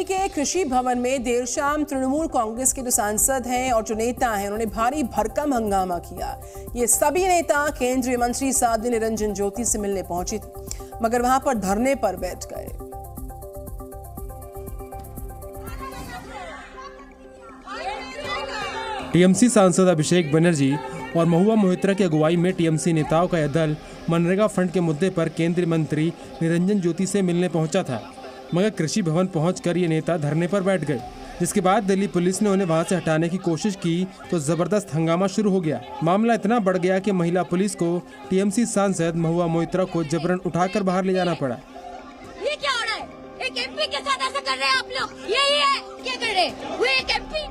के कृषि भवन में देर शाम तृणमूल कांग्रेस के जो सांसद हैं और जो नेता हैं उन्होंने भारी भरकम हंगामा किया। ये सभी नेता केंद्रीय मंत्री साध्वी निरंजन ज्योति से मिलने पहुंची थी, मगर वहां पर धरने पर बैठ गए। टीएमसी सांसद अभिषेक बनर्जी और महुआ मोहित्रा की अगुवाई में टीएमसी नेताओं का यह दल मनरेगा फंड के मुद्दे पर केंद्रीय मंत्री निरंजन ज्योति से मिलने पहुंचा था, मगर कृषि भवन पहुंचकर ये नेता धरने पर बैठ गए, जिसके बाद दिल्ली पुलिस ने उन्हें वहां से हटाने की कोशिश की तो जबरदस्त हंगामा शुरू हो गया। मामला इतना बढ़ गया कि महिला पुलिस को टीएमसी सांसद महुआ मोहित्रा को जबरन उठाकर बाहर ले जाना पड़ा। ये क्या हो रहा है? एक एमपी के साथ ऐसा कर रहे हैं आप लोग? यही है क्या कर रहे हैं? वो एक एमपी।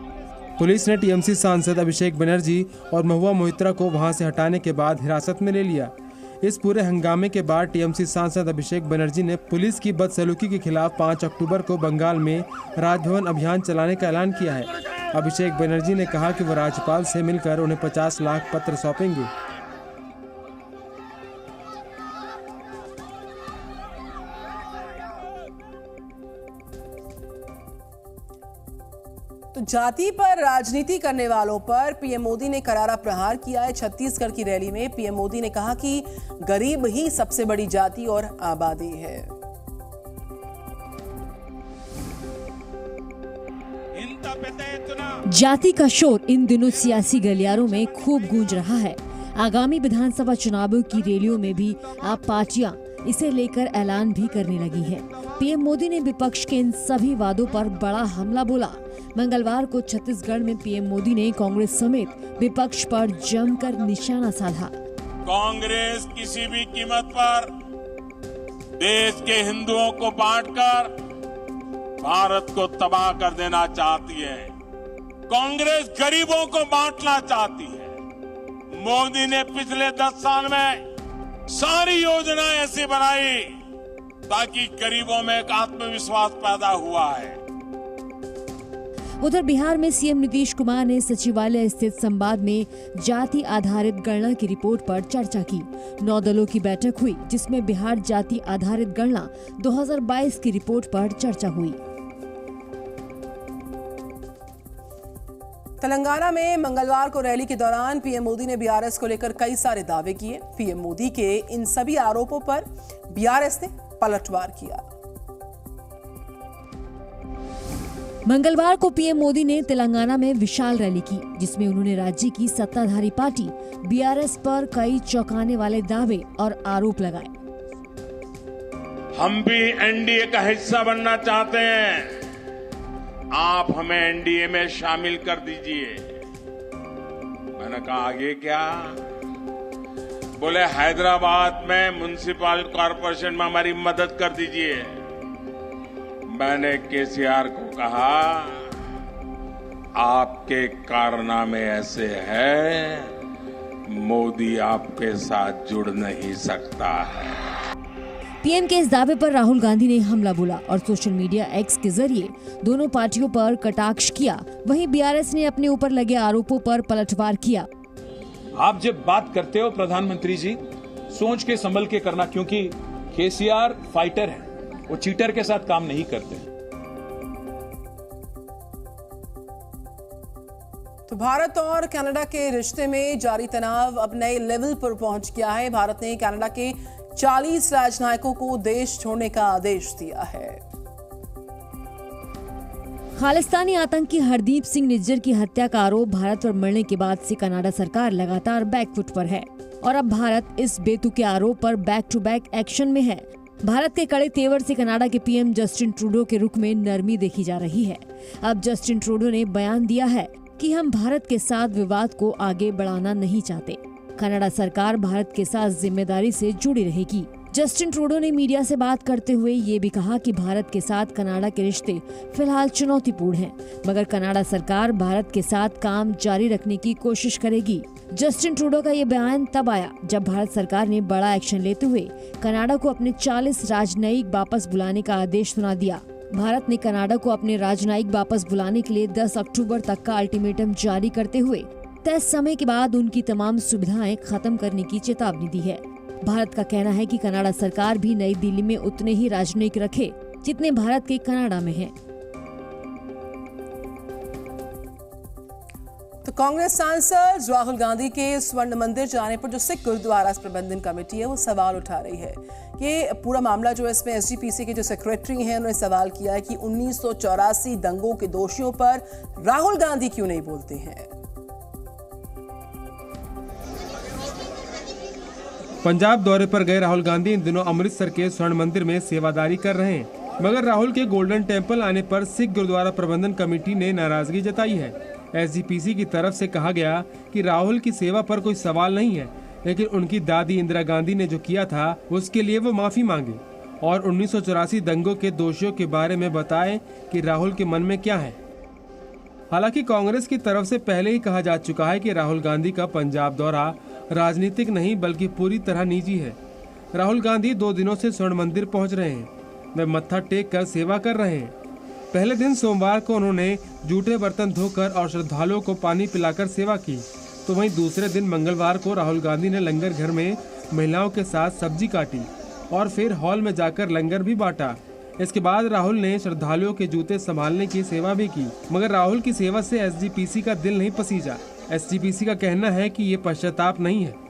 पुलिस ने टीएमसी सांसद अभिषेक बनर्जी और महुआ मोहित्रा को वहां से हटाने के बाद हिरासत में ले लिया। इस पूरे हंगामे के बाद टीएमसी सांसद अभिषेक बनर्जी ने पुलिस की बदसलूकी के खिलाफ 5 अक्टूबर को बंगाल में राजभवन अभियान चलाने का ऐलान किया है। अभिषेक बनर्जी ने कहा कि वो राज्यपाल से मिलकर उन्हें 50 लाख पत्र सौंपेंगे। तो जाति पर राजनीति करने वालों पर पीएम मोदी ने करारा प्रहार किया है। छत्तीसगढ़ की रैली में पीएम मोदी ने कहा कि गरीब ही सबसे बड़ी जाति और आबादी है। जाति का शोर इन दिनों सियासी गलियारों में खूब गूंज रहा है। आगामी विधानसभा चुनावों की रैलियों में भी आप पार्टियां इसे लेकर ऐलान भी करने लगी है। पीएम मोदी ने विपक्ष के इन सभी वादों पर बड़ा हमला बोला। मंगलवार को छत्तीसगढ़ में पीएम मोदी ने कांग्रेस समेत विपक्ष पर जमकर निशाना साधा। कांग्रेस किसी भी कीमत पर देश के हिंदुओं को बांटकर भारत को तबाह कर देना चाहती है। कांग्रेस गरीबों को बांटना चाहती है। मोदी ने पिछले 10 साल में सारी योजनाएं ऐसी बनाई ताकि गरीबों में एक आत्मविश्वास पैदा हुआ है। उधर बिहार में सीएम नीतीश कुमार ने सचिवालय स्थित संवाद में जाति आधारित गणना की रिपोर्ट पर चर्चा की। 9 दलों की बैठक हुई, जिसमें बिहार जाति आधारित गणना 2022 की रिपोर्ट पर चर्चा हुई। तेलंगाना में मंगलवार को रैली के दौरान पीएम मोदी ने बीआरएस को लेकर कई सारे दावे किए। पीएम मोदी के इन सभी आरोपों पर बीआरएस ने पलटवार किया। मंगलवार को पीएम मोदी ने तेलंगाना में विशाल रैली की, जिसमें उन्होंने राज्य की सत्ताधारी पार्टी बीआरएस पर कई चौंकाने वाले दावे और आरोप लगाए। हम भी एनडीए का हिस्सा बनना चाहते हैं, आप हमें एनडीए में शामिल कर दीजिए। मैंने कहा आगे क्या? बोले हैदराबाद में म्युनिसिपल कॉर्पोरेशन में हमारी मदद कर दीजिए। मैंने केसीआर को कहा आपके कारनामे ऐसे हैं, मोदी आपके साथ जुड़ नहीं सकता है। पीएम के इस दावे पर राहुल गांधी ने हमला बोला और सोशल मीडिया एक्स के जरिए दोनों पार्टियों पर कटाक्ष किया। वहीं बीआरएस ने अपने ऊपर लगे आरोपों पर पलटवार किया। आप जब बात करते हो प्रधानमंत्री जी, सोच के संभल के करना, क्योंकि केसीआर फाइटर है, वो चीटर के साथ काम नहीं करते। तो भारत और कनाडा के रिश्ते में जारी तनाव अब नए लेवल पर पहुंच गया है। भारत ने कनाडा के 40 राजनयिकों को देश छोड़ने का आदेश दिया है। खालिस्तानी आतंकी हरदीप सिंह निज्जर की हत्या का आरोप भारत पर मरने के बाद से कनाडा सरकार लगातार बैकफुट पर है और अब भारत इस बेतुके आरोप पर बैक टू बैक एक्शन में है। भारत के कड़े तेवर से कनाडा के पीएम जस्टिन ट्रूडो के रुख में नरमी देखी जा रही है। अब जस्टिन ट्रूडो ने बयान दिया है कि हम भारत के साथ विवाद को आगे बढ़ाना नहीं चाहते। कनाडा सरकार भारत के साथ जिम्मेदारी से जुड़ी रहेगी। जस्टिन ट्रूडो ने मीडिया से बात करते हुए ये भी कहा कि भारत के साथ कनाडा के रिश्ते फिलहाल चुनौतीपूर्ण हैं, मगर कनाडा सरकार भारत के साथ काम जारी रखने की कोशिश करेगी। जस्टिन ट्रूडो का ये बयान तब आया जब भारत सरकार ने बड़ा एक्शन लेते हुए कनाडा को अपने 40 राजनयिक वापस बुलाने का आदेश सुना दिया। भारत ने कनाडा को अपने राजनयिक वापस बुलाने के लिए 10 अक्टूबर तक का अल्टीमेटम जारी करते हुए तय समय के बाद उनकी तमाम सुविधाएं खत्म करने की चेतावनी दी है। भारत का कहना है कि कनाडा सरकार भी नई दिल्ली में उतने ही राजनयिक रखे जितने भारत के कनाडा में हैं। कांग्रेस सांसद राहुल गांधी के स्वर्ण मंदिर जाने पर जो सिख गुरुद्वारा प्रबंधन कमेटी है वो सवाल उठा रही है। ये पूरा मामला जो है इसमें एसजीपीसी के जो सेक्रेटरी हैं उन्होंने सवाल किया है कि 1984 दंगों के दोषियों पर राहुल गांधी क्यों नहीं बोलते हैं। पंजाब दौरे पर गए राहुल गांधी इन दिनों अमृतसर के स्वर्ण मंदिर में सेवादारी कर रहे हैं, मगर राहुल के गोल्डन टेम्पल आने पर सिख गुरुद्वारा प्रबंधन कमेटी ने नाराजगी जताई है। एसजीपीसी की तरफ से कहा गया कि राहुल की सेवा पर कोई सवाल नहीं है, लेकिन उनकी दादी इंदिरा गांधी ने जो किया था उसके लिए वो माफी मांगे और 1984 दंगों के दोषियों के बारे में बताएं कि राहुल के मन में क्या है। हालांकि कांग्रेस की तरफ से पहले ही कहा जा चुका है कि राहुल गांधी का पंजाब दौरा राजनीतिक नहीं बल्कि पूरी तरह निजी है। राहुल गांधी 2 दिनों से स्वर्ण मंदिर पहुंच रहे हैं, वे मत्था टेक कर सेवा कर रहे हैं। पहले दिन सोमवार को उन्होंने जूठे बर्तन धोकर और श्रद्धालुओं को पानी पिलाकर सेवा की, तो वहीं दूसरे दिन मंगलवार को राहुल गांधी ने लंगर घर में महिलाओं के साथ सब्जी काटी और फिर हॉल में जाकर लंगर भी बांटा। इसके बाद राहुल ने श्रद्धालुओं के जूते संभालने की सेवा भी की, मगर राहुल की सेवा से एसजीपीसी का दिल नहीं पसीजा। एसजीपीसी का कहना है कि ये पश्चाताप नहीं है।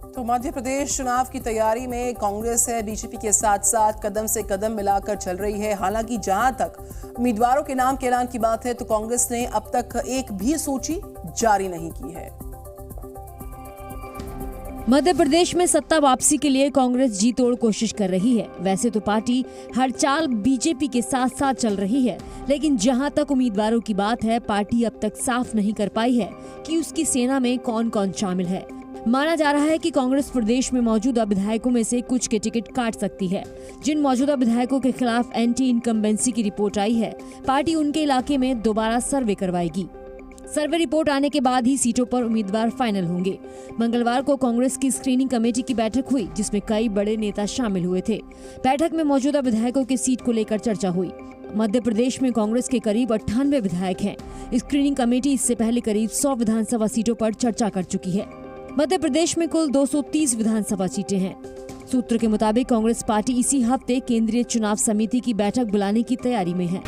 तो मध्य प्रदेश चुनाव की तैयारी में कांग्रेस है बीजेपी के साथ साथ कदम से कदम मिलाकर चल रही है। हालांकि जहां तक उम्मीदवारों के नाम के ऐलान की बात है तो कांग्रेस ने अब तक एक भी सूची जारी नहीं की है। मध्य प्रदेश में सत्ता वापसी के लिए कांग्रेस जी तोड़ कोशिश कर रही है। वैसे तो पार्टी हर चाल बीजेपी के साथ साथ चल रही है, लेकिन जहां तक उम्मीदवारों की बात है पार्टी अब तक साफ नहीं कर पाई है कि उसकी सेना में कौन कौन शामिल है। माना जा रहा है कि कांग्रेस प्रदेश में मौजूदा विधायकों में से कुछ के टिकट काट सकती है। जिन मौजूदा विधायकों के खिलाफ एंटी इनकम्बेंसी की रिपोर्ट आई है, पार्टी उनके इलाके में दोबारा सर्वे करवाएगी। सर्वे रिपोर्ट आने के बाद ही सीटों पर उम्मीदवार फाइनल होंगे। मंगलवार को कांग्रेस की स्क्रीनिंग कमेटी की बैठक हुई, जिसमें कई बड़े नेता शामिल हुए थे। बैठक में मौजूदा विधायकों की सीट को लेकर चर्चा हुई। मध्य प्रदेश में कांग्रेस के करीब 98 विधायक हैं। स्क्रीनिंग कमेटी इससे पहले करीब 100 विधानसभा सीटों पर चर्चा कर चुकी है। मध्य प्रदेश में कुल 230 विधानसभा सीटें हैं। सूत्र के मुताबिक कांग्रेस पार्टी इसी हफ्ते केंद्रीय चुनाव समिति की बैठक बुलाने की तैयारी में है।